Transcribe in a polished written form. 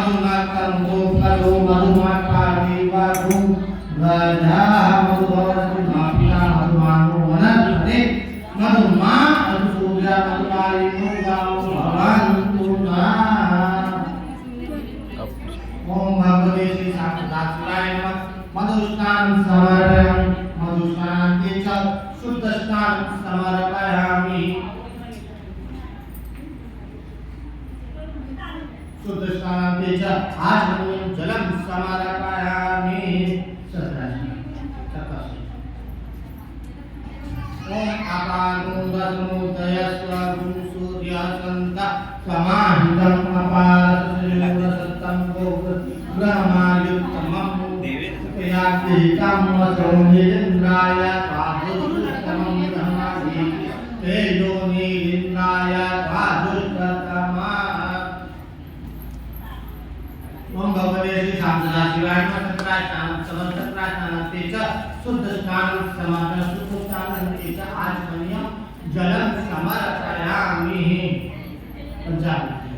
मधुनाथं गोपलो मधुमाकारि वाधु गधा मधुभवनापिता मधुमानो वनस्पति मधुमा मधुसूर्या मधुमारि मुगाओ भवन्तु नः। ओम भगवते श्री साक्षात्काराय नमः। मधुस्नानं समर्पयामि मधुस्नानान्ते च शुद्धस्नानं समर्पयामि। शुद्धस्नानान्ते च आचमनीयं जलं समर्पयामि। ओम अपानो रसमुदयस्व सूर्यसन्त समाहितं अपारसुरसत्तं ग्रहमायुक्तमं यातिकामसौमिन्द्राय साधुष्टमं ब्रह्मादि तेजोनिन्द्राय साधुष्टतमा। ओम भगवते श्री साक्षात्काराय नमः। समस्तत्रायते च शुद्धस्नानं समापयामि शुद्धस्नानान्ते च आचमनीयं जलं समर्पयामि। पंचामृत